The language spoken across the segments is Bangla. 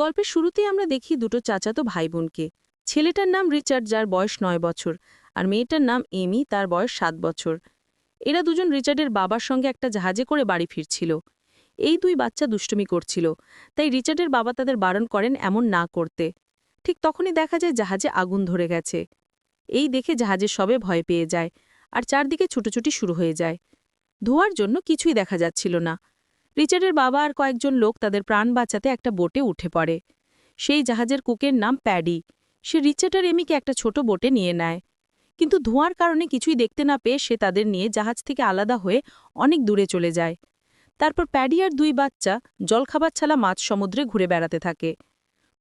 গল্পের শুরুতেই আমরা দেখি দুটো চাচাতো ভাই বোনকে। ছেলেটার নাম রিচার্ড, যার বয়স 9 বছর, আর মেয়েটার নাম এমি, তার বয়স 7 বছর। এরা দুজন রিচার্ডের বাবার সঙ্গে একটা জাহাজে করে বাড়ি ফিরছিল। এই দুই বাচ্চা দুষ্টুমি করছিল, তাই রিচার্ডের বাবা তাদের বারণ করেন এমন না করতে। ঠিক তখনই দেখা যায় জাহাজে আগুন ধরে গেছে। এই দেখে জাহাজের সবে ভয় পেয়ে যায়, আর চারদিকে ছুটোছুটি শুরু হয়ে যায়। ধোঁয়ার জন্য কিছুই দেখা যাচ্ছিল না। রিচার্ডের বাবা আর কয়েকজন লোক তাদের প্রাণ বাঁচাতে একটা বোটে উঠে পড়ে। সেই জাহাজের কুকের নাম প্যাডি। সে রিচার্ড আর এমিকে একটা ছোট বোটে নিয়ে নেয়। কিন্তু ধোঁয়ার কারণে কিছুই দেখতে না পেয়ে সে তাদের নিয়ে জাহাজ থেকে আলাদা হয়ে অনেক দূরে চলে যায়। তারপর প্যাডি আর দুই বাচ্চা জলখাবার ছাড়া মাঝ সমুদ্রে ঘুরে বেড়াতে থাকে।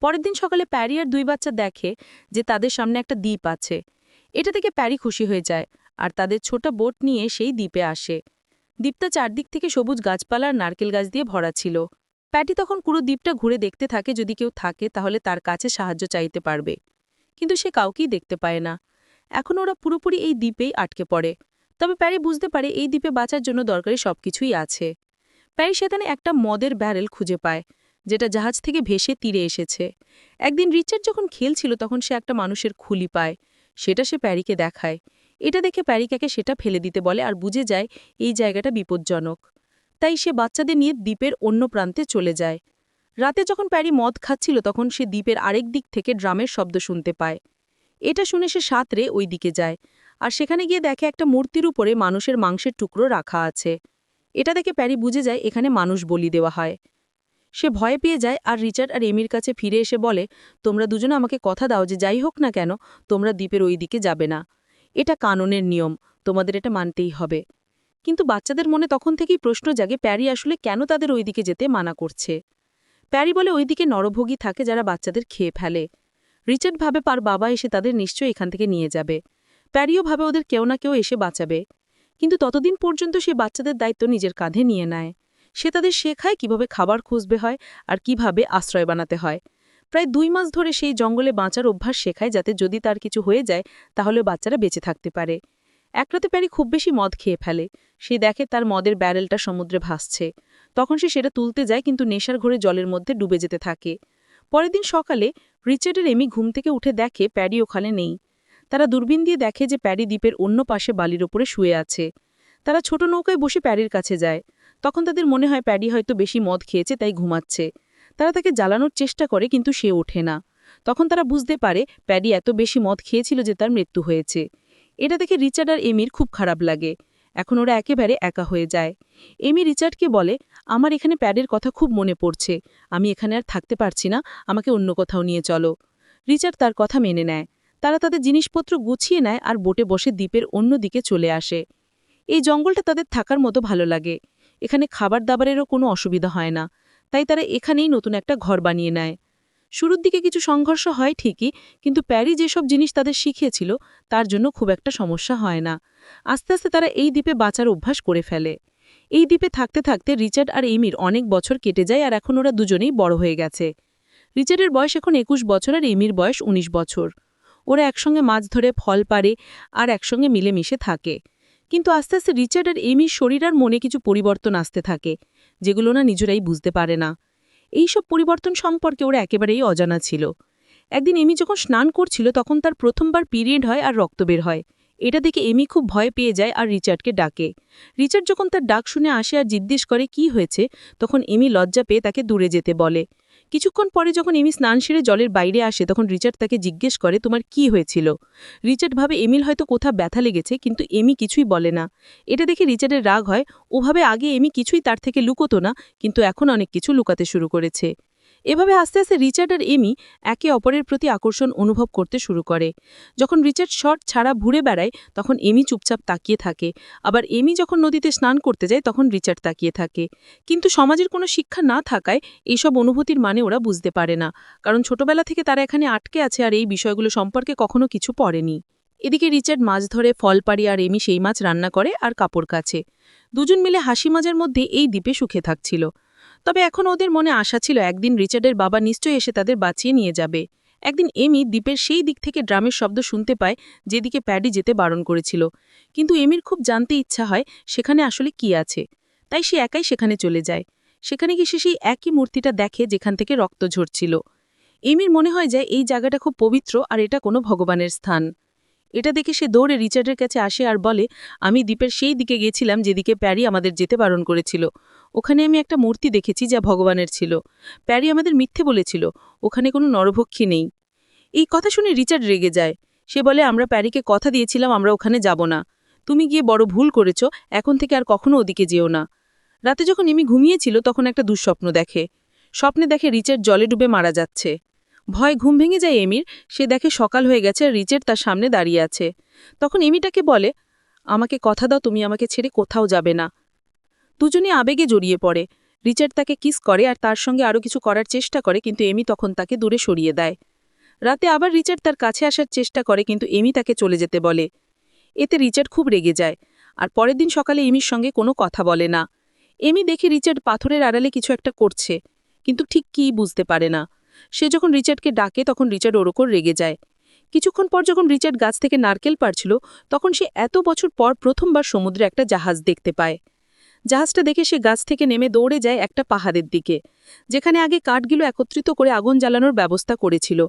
পরের দিন সকালে প্যারি আর দুই বাচ্চা দেখে যে তাদের সামনে একটা দ্বীপ আছে। এটা থেকে প্যারি খুশি হয়ে যায়, আর তাদের ছোট বোট নিয়ে সেই দ্বীপে আসে। দ্বীপটা চারদিক থেকে সবুজ গাছপালা আর নারকেল গাছ দিয়ে ভরা ছিল। প্যাটি তখন পুরো দ্বীপটা ঘুরে দেখতে থাকে, যদি কেউ থাকে তাহলে তার কাছে সাহায্য চাইতে পারবে। কিন্তু সে কাউকেই দেখতে পায় না। এখন ওরা পুরোপুরি এই দ্বীপেই আটকে পড়ে। তবে প্যারি বুঝতে পারে এই দ্বীপে বাঁচার জন্য দরকারি সবকিছুই আছে। প্যারি সেখানে একটা মদের ব্যারেল খুঁজে পায়, যেটা জাহাজ থেকে ভেসে তীরে এসেছে। একদিন রিচার্ড যখন খেলছিল তখন সে একটা মানুষের খুলি পায়। সেটা সে প্যারিকে দেখায়। এটা দেখে প্যারিকাকে সেটা ফেলে দিতে বলে আর বুঝে যায় এই জায়গাটা বিপজ্জনক। তাই সে বাচ্চাদের নিয়ে দ্বীপের অন্য প্রান্তে চলে যায়। রাতে যখন প্যারি মদ খাচ্ছিল তখন সে দ্বীপের আরেক দিক থেকে ড্রামের শব্দ শুনতে পায়। এটা শুনে সে সাঁতরে ওই দিকে যায়, আর সেখানে গিয়ে দেখে একটা মূর্তির উপরে মানুষের মাংসের টুকরো রাখা আছে। এটা দেখে প্যারি বুঝে যায় এখানে মানুষ বলি দেওয়া হয়। সে ভয় পেয়ে যায় আর রিচার্ড আর এমির কাছে ফিরে এসে বলে, তোমরা দুজনে আমাকে কথা দাও যে যাই হোক না কেন তোমরা দ্বীপের ওই দিকে যাবে না। এটা কানুনের নিয়ম, তোমাদের এটা মানতেই হবে। কিন্তু বাচ্চাদের মনে তখন থেকেই প্রশ্ন জাগে প্যারি আসলে কেন তাদের ওইদিকে যেতে মানা করছে। প্যারি বলে ওইদিকে নরভোগী থাকে যারা বাচ্চাদের খেয়ে ফেলে। রিচার্ড ভাবে পার বাবা এসে তাদের নিশ্চয়ই এখান থেকে নিয়ে যাবে। প্যারিও ভাবে ওদের কেউ না কেউ এসে বাঁচাবে। কিন্তু ততদিন পর্যন্ত সে বাচ্চাদের দায়িত্ব নিজের কাঁধে নিয়ে নেয়। সে তাদের শেখায় কিভাবে খাবার খুঁজবে হয় আর কিভাবে আশ্রয় বানাতে হয়। প্রায় 2 মাস ধরে সেই জঙ্গলে বাঁচার অভ্যাস শেখায়, যাতে যদি তার কিছু হয়ে যায় তাহলে বাচ্চারা বেঁচে থাকতে পারে। এক রাতে প্যারি খুব বেশি মদ খেয়ে ফেলে। সে দেখে তার মদের ব্যারেলটা সমুদ্রে ভাসছে। তখন সে সেটা তুলতে যায়, কিন্তু নেশার ঘোরে জলের মধ্যে ডুবে যেতে থাকে। পরের দিন সকালে রিচার্ডের এমি ঘুম থেকে উঠে দেখে প্যারি ওখানে নেই। তারা দূরবীন দিয়ে দেখে যে প্যারি দ্বীপের অন্য পাশে বালির ওপরে শুয়ে আছে। তারা ছোট নৌকায় বসে প্যারির কাছে যায়। তখন তাদের মনে হয় প্যারি হয়তো বেশি মদ খেয়েছে, তাই ঘুমাচ্ছে। তারা তাকে জ্বালানোর চেষ্টা করে, কিন্তু সে ওঠে না। তখন তারা বুঝতে পারে প্যারি এত বেশি মদ খেয়েছিল যে তার মৃত্যু হয়েছে। এটা দেখে রিচার্ড আর এমির খুব খারাপ লাগে। এখন ওরা একেবারে একা হয়ে যায়। এমি রিচার্ডকে বলে, আমার এখানে প্যারির কথা খুব মনে পড়ছে। আমি এখানে আর থাকতে পারছি না, আমাকে অন্য কোথাও নিয়ে চলো। রিচার্ড তার কথা মেনে নেয়। তারা তাদের জিনিসপত্র গুছিয়ে নেয় আর বোটে বসে দ্বীপের অন্য দিকে চলে আসে। এই জঙ্গলটা তাদের থাকার মতো ভালো লাগে। এখানে খাবার দাবারেরও কোনো অসুবিধা হয় না। তাই তারা এখানেই নতুন একটা ঘর বানিয়ে নেয়। শুরুর দিকে কিছু সংঘর্ষ হয় ঠিকই, কিন্তু প্যারি যেসব জিনিস তাদের শিখিয়েছিল তার জন্য খুব একটা সমস্যা হয় না। আস্তে আস্তে তারা এই দ্বীপে বাঁচার অভ্যাস করে ফেলে। এই দ্বীপে থাকতে থাকতে রিচার্ড আর এমির অনেক বছর কেটে যায়, আর এখন ওরা দুজনেই বড় হয়ে গেছে। রিচার্ডের বয়স এখন 21 বছর আর এমির বয়স 19 বছর। ওরা একসঙ্গে মাছ ধরে ফল পারে আর একসঙ্গে মিলেমিশে থাকে। কিন্তু আস্তে আস্তে রিচার্ড আর এমির শরীর আর মনে কিছু পরিবর্তন আসতে থাকে, যেগুলো না নিজেরাই বুঝতে পারে না। এই সব পরিবর্তন সম্পর্কে ওরা একেবারেই অজানা ছিল। একদিন এমি যখন স্নান করছিল তখন তার প্রথমবার পিরিয়ড হয় আর রক্ত বের হয়। এটা দেখে এমি খুব ভয় পেয়ে যায় আর রিচার্ডকে ডাকে। রিচার্ড যখন তার ডাক শুনে আসে আর জিজ্ঞেস করে কি হয়েছে, তখন এমি লজ্জা পেয়ে তাকে দূরে যেতে বলে। কিছুক্ষণ পরে যখন এমি স্নান সেরে জলের বাইরে আসে তখন রিচার্ড তাকে জিজ্ঞেস করে, তোমার কি হয়েছিল? রিচার্ড ভাবে এমিল হয়তো কোথাও ব্যথা লেগেছে, কিন্তু এমি কিছুই বলে না। এটা দেখে রিচার্ডের রাগ হয়। ওভাবে আগে এমি কিছুই তার থেকে লুকোতো না, কিন্তু এখন অনেক কিছু লুকাতে শুরু করেছে। এভাবে আস্তে আস্তে রিচার্ড আর এমি একে অপরের প্রতি আকর্ষণ অনুভব করতে শুরু করে। যখন রিচার্ড শর্ট ছাড়া ঘুরে বেড়ায় তখন এমি চুপচাপ তাকিয়ে থাকে। আবার এমি যখন নদীতে স্নান করতে যায় তখন রিচার্ড তাকিয়ে থাকে। কিন্তু সমাজের কোনো শিক্ষা না থাকায় এইসব অনুভূতির মানে ওরা বুঝতে পারে না, কারণ ছোটবেলা থেকে তারা এখানে আটকে আছে আর এই বিষয়গুলো সম্পর্কে কখনো কিছু পড়েনি। এদিকে রিচার্ড মাছ ধরে ফল পাড়ি আর এমি সেই মাছ রান্না করে আর কাপড় কাচে। দুজন মিলে হাসি মজার মধ্যে এই দ্বীপে সুখে থাকছিল। তবে এখন ওদের মনে আশা ছিল একদিন রিচার্ডের বাবা নিশ্চয়ই এসে তাদের বাঁচিয়ে নিয়ে যাবে। একদিন এমি দ্বীপের সেই দিক থেকে ড্রামের শব্দ শুনতে পায় যেদিকে প্যাডি যেতে বারণ করেছিল। কিন্তু এমির খুব জানতে ইচ্ছা হয় সেখানে আসলে কি আছে। তাই সে একাই সেখানে চলে যায়। সেখানে গিয়ে সে সেই একই মূর্তিটা দেখে যেখান থেকে রক্ত ঝরছিল। এমির মনে হয় যে এই জায়গাটা খুব পবিত্র আর এটা কোনো ভগবানের স্থান। এটা দেখে সে দৌড়ে রিচার্ডের কাছে আসে আর বলে, আমি দ্বীপের সেই দিকে গেছিলাম যেদিকে প্যারি আমাদের যেতে বারণ করেছিল। ওখানে আমি একটা মূর্তি দেখেছি যা ভগবানের ছিল। প্যারি আমাদের মিথ্যে বলেছিল, ওখানে কোনো নরভক্ষী নেই। এই কথা শুনে রিচার্ড রেগে যায়। সে বলে, আমরা প্যারিকে কথা দিয়েছিলাম আমরা ওখানে যাব না। তুমি গিয়ে বড় ভুল করেছ, এখন থেকে আর কখনো ওদিকে যেও না। রাতে যখন এমি ঘুমিয়েছিল তখন একটা দুঃস্বপ্ন দেখে। স্বপ্নে দেখে রিচার্ড জলে ডুবে মারা যাচ্ছে। ভয় ঘুম ভেঙে যায় এমির। সে দেখে সকাল হয়ে গেছে আর রিচার্ড তার সামনে দাঁড়িয়ে আছে। তখন এমিটাকে বলে, আমাকে কথা দাও তুমি আমাকে ছেড়ে কোথাও যাবে না। দুজনে আবেগে জড়িয়ে পড়ে। রিচার্ড তাকে কিস করে আর তার সঙ্গে আরও কিছু করার চেষ্টা করে, কিন্তু এমি তখন তাকে দূরে সরিয়ে দেয়। রাতে আবার রিচার্ড তার কাছে আসার চেষ্টা করে, কিন্তু এমি তাকে চলে যেতে বলে। এতে রিচার্ড খুব রেগে যায় আর পরের দিন সকালে এমির সঙ্গে কোনো কথা বলে না। এমি দেখে রিচার্ড পাথরের আড়ালে কিছু একটা করছে, কিন্তু ঠিক কী বুঝতে পারে না। সে যখন রিচার্ডকে ডাকে তখন রিচার্ড ওর ওপর রেগে যায়। কিছুক্ষণ পর যখন রিচার্ড গাছ থেকে নারকেল পাড়ছিল তখন সে এত বছর পর প্রথমবার সমুদ্রে একটা জাহাজ দেখতে পায়। জাহাজটা দেখে সে গাছ থেকে নেমে দৌড়ে যায় একটা পাহাড়ের দিকে, যেখানে আগে কাঠগুলো একত্রিত করে আগুন জ্বালানোর ব্যবস্থা করেছিল,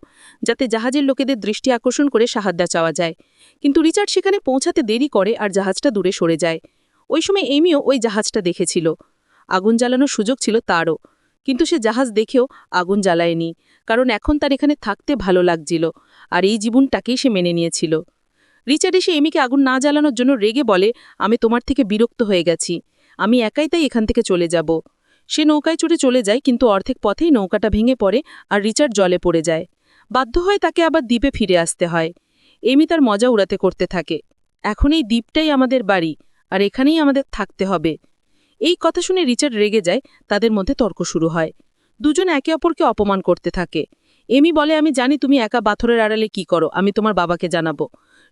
যাতে জাহাজের লোকেদের দৃষ্টি আকর্ষণ করে সাহায্য চাওয়া যায়। কিন্তু রিচার্ড সেখানে পৌঁছাতে দেরি করে আর জাহাজটা দূরে সরে যায়। ওই সময় এমিও ওই জাহাজটা দেখেছিল। আগুন জ্বালানোর সুযোগ ছিল তারও, কিন্তু সে জাহাজ দেখেও আগুন জ্বালায়নি, কারণ এখন তার এখানে থাকতে ভালো লাগছিল আর এই জীবনটাকেই সে মেনে নিয়েছিল। রিচার্ড এসে এমিকে আগুন না জ্বালানোর জন্য রেগে বলে, আমি তোমার থেকে বিরক্ত হয়ে গেছি, আমি একাই তাই এখান থেকে চলে যাব। সে নৌকায় চড়ে চলে যায়, কিন্তু অর্ধেক পথেই নৌকাটা ভেঙে পড়ে আর রিচার্ড জলে পড়ে যায়। বাধ্য হয়ে তাকে আবার দ্বীপে ফিরে আসতে হয়। এমি তার মজা উড়াতে করতে থাকে, এখন এই দ্বীপটাই আমাদের বাড়ি আর এখানেই আমাদের থাকতে হবে। এই কথা শুনে রিচার্ড রেগে যায়। তাদের মধ্যে তর্ক শুরু হয়। দুজন একে অপরকে অপমান করতে থাকে। এমি বলে, আমি জানি তুমি একা পাথরের আড়ালে কি করো, আমি তোমার বাবাকে জানাবো।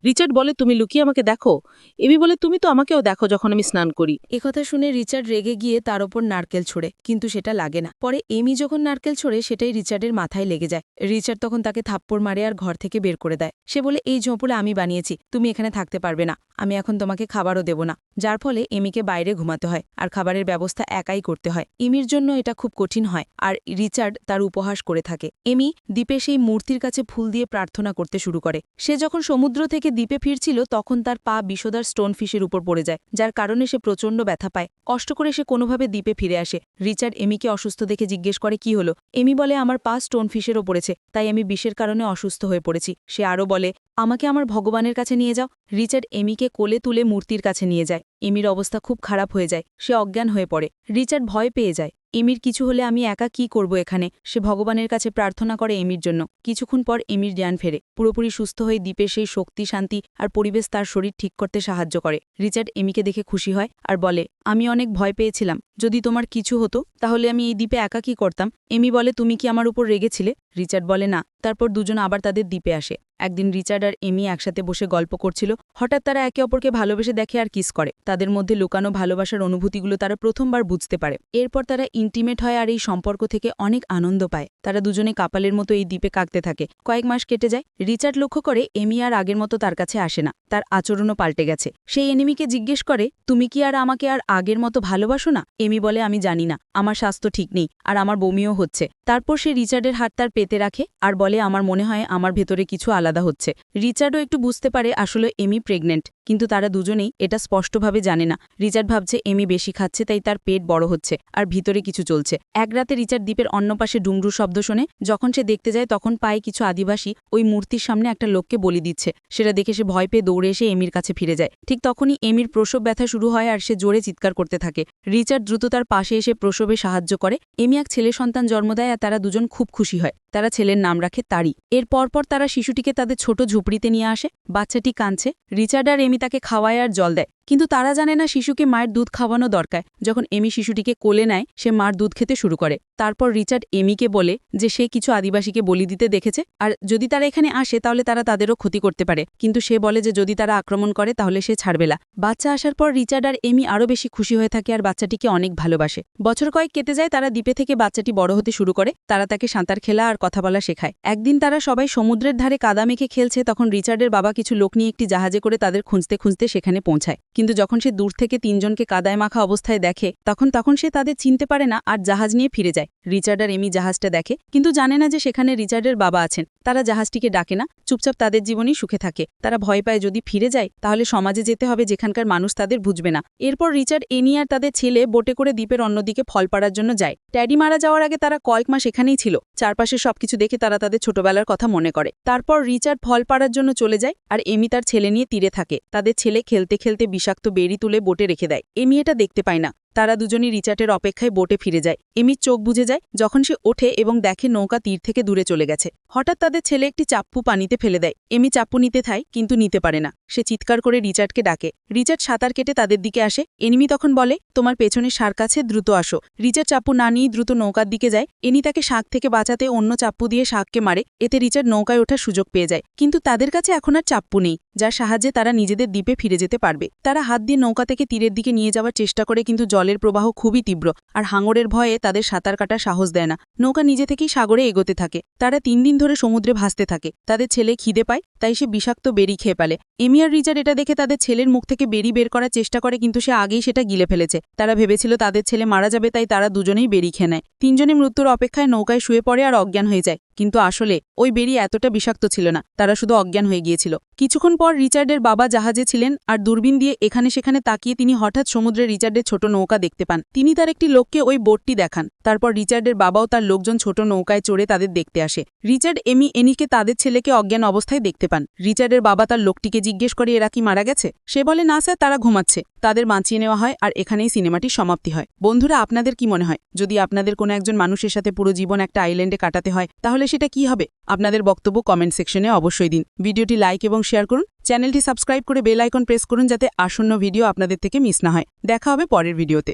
রিচার্ড বলে, তুমি লুকিয়ে আমাকে দেখো। এমি বলে, তুমি তো আমাকেও দেখো যখন আমি স্নান করি। একথা শুনে রিচার্ড রেগে গিয়ে তার ওপর নারকেল ছোড়ে, কিন্তু সেটা লাগে না। পরে এমি যখন নারকেল ছোড়ে সেটাই রিচার্ডের মাথায় লেগে যায়। রিচার্ড তখন তাকে থাপ্পড় মারে আর ঘর থেকে বের করে দেয়। সে বলে, এই ঝোঁপড়া আমি বানিয়েছি, তুমি এখানে থাকতে পারবে না, আমি এখন তোমাকে খাবারও দেব না। যার ফলে এমিকে বাইরে ঘুমাতে হয় আর খাবারের ব্যবস্থা একাই করতে হয়। এমির জন্য এটা খুব কঠিন হয় আর রিচার্ড তার উপহাস করে থাকে। এমি দ্বীপে সেই মূর্তির কাছে ফুল দিয়ে প্রার্থনা করতে শুরু করে। সে যখন সমুদ্র থেকে দ্বীপে ফিরছিল তখন তার পা বিষধর স্টোনফিশের উপর পড়ে যায়, যার কারণে সে প্রচণ্ড ব্যথা পায়। কষ্ট করে সে কোনোভাবে দ্বীপে ফিরে আসে। রিচার্ড এমিকে অসুস্থ দেখে জিজ্ঞেস করে, কি হলো? এমি বলে, আমার পা স্টোনফিশেরও পড়েছে, তাই আমি বিষের কারণে অসুস্থ হয়ে পড়েছি। সে আরও বলে, আমাকে আমার ভগবানের কাছে নিয়ে যাও। রিচার্ড এমিকে কোলে তুলে মূর্তির কাছে নিয়ে যায়। এমির অবস্থা খুব খারাপ হয়ে যায়, সে অজ্ঞান হয়ে পড়ে। রিচার্ড ভয় পেয়ে যায়। এমির কিছু হলে আমি একা কি করব এখানে? সে ভগবানের কাছে প্রার্থনা করে এমির জন্য। কিছুক্ষণ পর এমির জ্ঞান ফেরে। পুরোপুরি সুস্থ হয়ে দ্বীপের সেই শক্তি, শান্তি আর পরিবেশ তার শরীর ঠিক করতে সাহায্য করে। রিচার্ড এমিকে দেখে খুশি হয় আর বলে, আমি অনেক ভয় পেয়েছিলাম, যদি তোমার কিছু হতো তাহলে আমি এই দ্বীপে একা কি করতাম? এমি বলে, তুমি কি আমার উপর রেগেছিলে? রিচার্ড বলে, না। তারপর দুজন আবার তাদের দ্বীপে আসে। একদিন রিচার্ড আর এমি একসাথে বসে গল্প করছিল। হঠাৎ তারা একে অপরকে ভালোবেসে দেখে আর কিস করে। তাদের মধ্যে লুকানো ভালোবাসার অনুভূতিগুলো তারা প্রথমবার বুঝতে পারে। এরপর তারা ইন্টিমেট হয় আর এই সম্পর্ক থেকে অনেক আনন্দ পায়। তারা দুজনে কাপালের মতো এই দ্বীপে কাঁদতে থাকে। কয়েক মাস কেটে যায়। রিচার্ড লক্ষ্য করে এমি আর আগের মতো তার কাছে আসে না, তার আচরণও পাল্টে গেছে। সেই এনিমিকে জিজ্ঞেস করে, তুমি কি আর আমাকে আর আগের মতো ভালোবাসো না? এমি বলে, আমি জানি না, আমার স্বাস্থ্য ঠিক নেই আর আমার বমিও হচ্ছে। তারপর সে রিচার্ডের হাত তার পেতে রাখে আর বলে, আমার মনে হয় আমার ভেতরে কিছু আলাদা হচ্ছে। রিচার্ডও একটু বুঝতে পারে আসলে এমি প্রেগনেন্ট, কিন্তু তারা দুজনেই এটা স্পষ্টভাবে জানে না। রিচার্ড ভাবছে এমি বেশি খাচ্ছে তাই তার পেট বড় হচ্ছে আর ভিতরে কিছু চলছে। এক রাতে রিচার্ড দ্বীপের অন্য পাশে ডুমরুর শব্দ শোনে। যখন সে দেখতে যায় তখন পায় কিছু আদিবাসী ওই মূর্তির সামনে একটা লোককে বলি দিচ্ছে। সেটা দেখে সে ভয় পেয়ে দৌড়ে এসে এমির কাছে ফিরে যায়। ঠিক তখনই এমির প্রসব ব্যথা শুরু হয় আর সে জোরে চিৎকার করতে থাকে। রিচার্ড দ্রুত তার পাশে এসে প্রসবে সাহায্য করে। এমি এক ছেলে সন্তান জন্ম দেয় আর তারা দুজন খুব খুশি হয়। তারা ছেলের নাম রাখে তারি। এর পরপর তারা শিশুটিকে তাদের ছোট ঝুপড়িতে নিয়ে আসে। বাচ্চাটি কাঁদছে। রিচার্ড আর এমি তাকে খাওয়ায় আর জল দেয়, কিন্তু তারা জানে না শিশুকে মায়ের দুধ খাওয়ানো দরকার। যখন এমি শিশুটিকে কোলে নেয় সে মার দুধ খেতে শুরু করে। তারপর রিচার্ড এমিকে বলে যে সে কিছু আদিবাসীকে বলি দিতে দেখেছে আর যদি তারা এখানে আসে তাহলে তারা তাদেরও ক্ষতি করতে পারে, কিন্তু সে বলে যে যদি তারা আক্রমণ করে তাহলে সে ছাড়বে না। বাচ্চা আসার পর রিচার্ড আর এমি আরও বেশি খুশি হয়ে থাকে আর বাচ্চাটিকে অনেক ভালোবাসে। বছর কয়েক কেটে যায়। তারা দ্বীপে থেকে বাচ্চাটি বড় হতে শুরু করে। তারা তাকে সাঁতার খেলা আর কথা বলা শেখায়। একদিন তারা সবাই সমুদ্রের ধারে কাদা মেখে খেলছে, তখন রিচার্ডের বাবা কিছু লোক নিয়ে একটি জাহাজে করে তাদের খুঁজতে খুঁজতে সেখানে পৌঁছায়। কিন্তু যখন সে দূর থেকে তিনজনকে কাদায় মাখা অবস্থায় দেখে তখন সে তাদের চিনতে পারে না আর জাহাজ নিয়ে ফিরে যায়। রিচার্ড আর এমি জাহাজটা দেখে কিন্তু জানে না যে সেখানে রিচার্ডের বাবা আছেন। তারা জাহাজটিকে ডাকে না, চুপচাপ তাদের জীবনই সুখে থাকে। তারা ভয় পায় যদি ফিরে যায় তাহলে সমাজে যেতে হবে যেখানকার মানুষ তাদের বুঝবে না। এরপর রিচার্ড, এনি আর তাদের ছেলে বোটে করে দ্বীপের অন্যদিকে ফল পাড়ার জন্য যায়। ট্যাডি মারা যাওয়ার আগে তারা কয়েক মাস এখানেই ছিল। চারপাশে সবকিছু দেখে তারা তাদের ছোটবেলার কথা মনে করে। তারপর রিচার্ড ফল পাড়ার জন্য চলে যায় আর এমি তার ছেলে নিয়ে তীরে থাকে। তাদের ছেলে খেলতে খেলতে বিষাক্ত বেরি তুলে বোটে রেখে দেয়। এমি এটা দেখতে পায় না। তারা দুজনই রিচার্ডের অপেক্ষায় বোটে ফিরে যায়। এমির চোখ বুঝে যায় যখন সে ওঠে এবং দেখে নৌকা তীর থেকে দূরে চলে গেছে। হঠাৎ তাদের ছেলে একটি চাপ্পু পানিতে ফেলে দেয়। এমি চাপ্পু নিতে চায় কিন্তু নিতে পারে না। সে চিৎকার করে রিচার্ডকে ডাকে। রিচার্ড সাঁতার কেটে তাদের দিকে আসে। এনিমি তখন বলে, তোমার পেছনে সার কাছে, দ্রুত আসো। রিচার্ড চাপ্পু না নিয়ে দ্রুত নৌকার দিকে যায়। এনি তাকে শাক থেকে বাঁচাতে অন্য চাপ্পু দিয়ে শাককে মারে। এতে রিচার্ড নৌকায় ওঠার সুযোগ পেয়ে যায়। কিন্তু তাদের কাছে এখন আর চাপ্পু নেই যার সাহায্যে তারা নিজেদের দ্বীপে ফিরে যেতে পারবে। তারা হাত দিয়ে নৌকা থেকে তীরের দিকে নিয়ে যাওয়ার চেষ্টা করে কিন্তু জলের প্রবাহ খুবই তীব্র আর হাঙরের ভয়ে তাদের সাঁতার কাটার সাহস দেয় না। নৌকা নিজে থেকেই সাগরে এগোতে থাকে। তারা 3 দিন ধরে সমুদ্রে ভাসতে থাকে। তাদের ছেলে খিদে পায়, তাই সে বিষাক্ত বেরি খেয়ে ফেলে। এমি আর রিচার্ড এটা দেখে তাদের ছেলের মুখ থেকে বেরি বের করার চেষ্টা করে কিন্তু সে আগেই সেটা গিলে ফেলেছে। তারা ভেবেছিল তাদের ছেলে মারা যাবে, তাই তারা দুজনেই বেরি খেয়ে নেয়। 3 জনে মৃত্যুর অপেক্ষায় নৌকায় শুয়ে পড়ে আর অজ্ঞান হয়ে যায়। কিন্তু আসলে ওই বেরি এতটা বিষাক্ত ছিল না, তারা শুধু অজ্ঞান হয়ে গিয়েছিল। কিছুক্ষণ পর রিচার্ডের বাবা জাহাজে ছিলেন আর দূরবীন দিয়ে এখানে সেখানে তাকিয়ে তিনি হঠাৎ সমুদ্রে রিচার্ডের ছোট নৌকা দেখতে পান। তিনি তার একটি লোককে ওই বোটটি দেখান। তারপর রিচার্ডের বাবাও তার লোকজন ছোট নৌকায় চড়ে তাদের দেখতে আসে। রিচার্ড, এমি, এনিকে তাদের ছেলেকে অজ্ঞান অবস্থায় দেখতে পান। রিচার্ডের বাবা তার লোকটিকে জিজ্ঞেস করে এরা কি মারা গেছে। সে বলে, না স্যার, তারা ঘুমাচ্ছে। তাদের বাঁচিয়ে নেওয়া হয় আর এখানেই সিনেমাটির সমাপ্তি হয়। বন্ধুরা, আপনাদের কি মনে হয় যদি আপনাদের কোনো একজন মানুষের সাথে পুরো জীবন একটা আইল্যান্ডে কাটাতে হয় তাহলে সেটা কি হবে? আপনাদের বক্তব্য কমেন্ট সেকশনে অবশ্যই দিন। ভিডিওটি লাইক এবং শেয়ার করুন। চ্যানেলটি সাবস্ক্রাইব করে বেল আইকন প্রেস করুন যাতে আসন্ন ভিডিও আপনাদের থেকে মিস না হয়। দেখা হবে পরের ভিডিওতে।